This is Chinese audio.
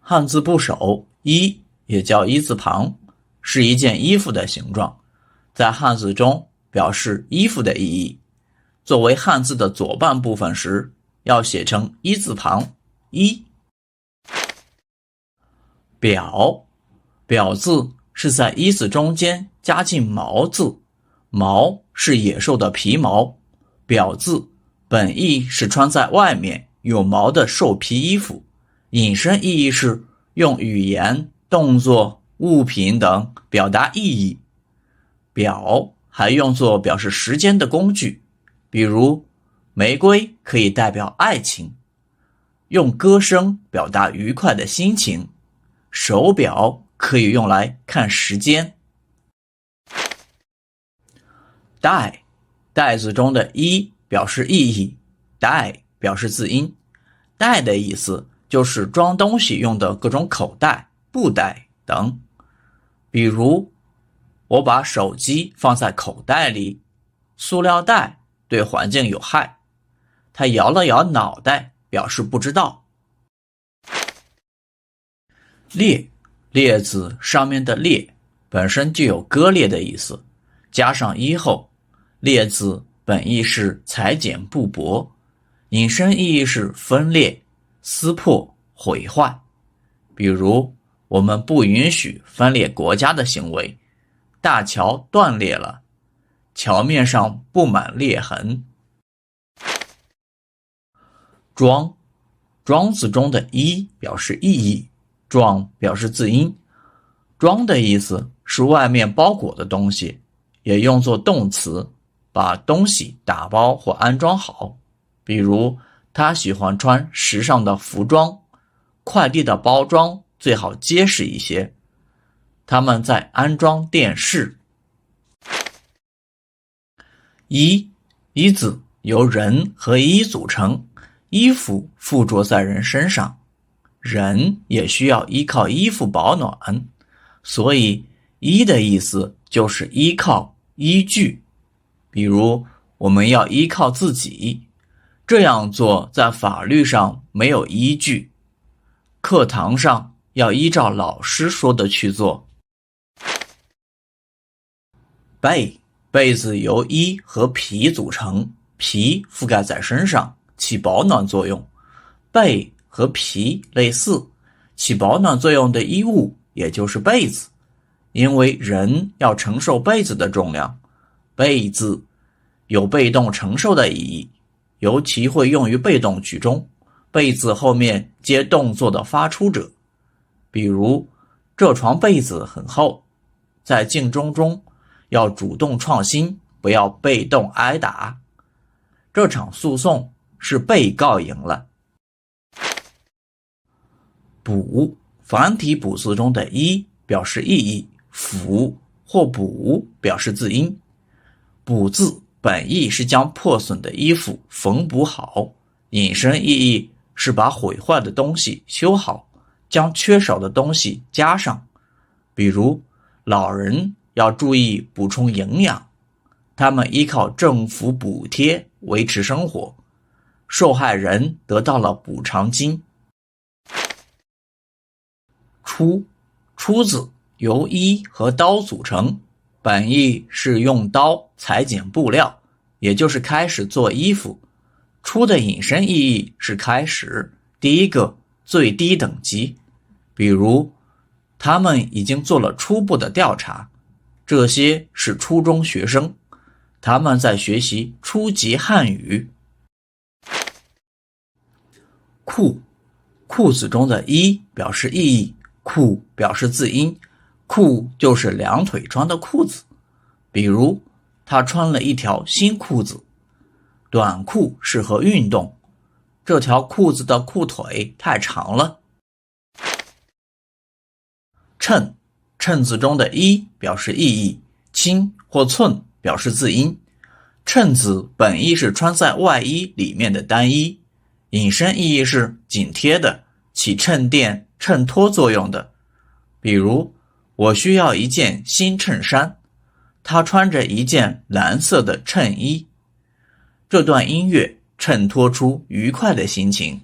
汉字部首衣也叫一字旁，是一件衣服的形状，在汉字中表示衣服的意义。作为汉字的左半部分时，要写成一字旁一。表，表字是在一字中间加进毛字，毛是野兽的皮毛，表字本意是穿在外面有毛的兽皮衣服，引申意义是用语言、动作、物品等表达意义。表还用作表示时间的工具，比如玫瑰可以代表爱情，用歌声表达愉快的心情，手表可以用来看时间。袋，袋字中的一表示意义，袋表示字音。袋的意思就是装东西用的各种口袋、布袋等。比如，我把手机放在口袋里，塑料袋对环境有害。他摇了摇脑袋，表示不知道。列，列字上面的列本身就有割裂的意思，加上一后，列字本意是裁剪布帛，引申意义是分裂、撕破、毁坏。比如，我们不允许分裂国家的行为，大桥断裂了，桥面上布满裂痕。装，装字中的一表示意义，装表示字音。装的意思是外面包裹的东西，也用作动词，把东西打包或安装好。比如，他喜欢穿时尚的服装，快递的包装最好结实一些。他们在安装电视。衣字由人和衣组成，衣服附着在人身上，人也需要依靠衣服保暖，所以依的意思就是依靠、依据。比如，我们要依靠自己，这样做在法律上没有依据，课堂上要依照老师说的去做。被，被字由衣和皮组成，皮覆盖在身上，起保暖作用。被和皮类似，起保暖作用的衣物也就是被子，因为人要承受被子的重量。被字有被动承受的意义，尤其会用于被动句中，被字后面接动作的发出者。比如，这床被子很厚，在竞争中要主动创新，不要被动挨打。这场诉讼是被告赢了。补，繁体补字中的一表示意义，辅或补表示字音。补字本意是将破损的衣服缝补好，引申意义是把毁坏的东西修好，将缺少的东西加上。比如，老人要注意补充营养，他们依靠政府补贴维持生活，受害人得到了补偿金。出，出字由衣和刀组成，本意是用刀裁剪布料，也就是开始做衣服。出的引申意义是开始，第一个最低等级。比如，他们已经做了初步的调查，这些是初中学生，他们在学习初级汉语。裤，裤子中的一表示意义，裤表示字音，裤就是两腿穿的裤子。比如，他穿了一条新裤子。短裤适合运动，这条裤子的裤腿太长了。称，称字中的一表示意义，轻或寸表示字音。衬字本意是穿在外衣里面的单衣，引申意义是紧贴的，起衬垫、衬托作用的。比如，我需要一件新衬衫，他穿着一件蓝色的衬衣。这段音乐衬托出愉快的心情。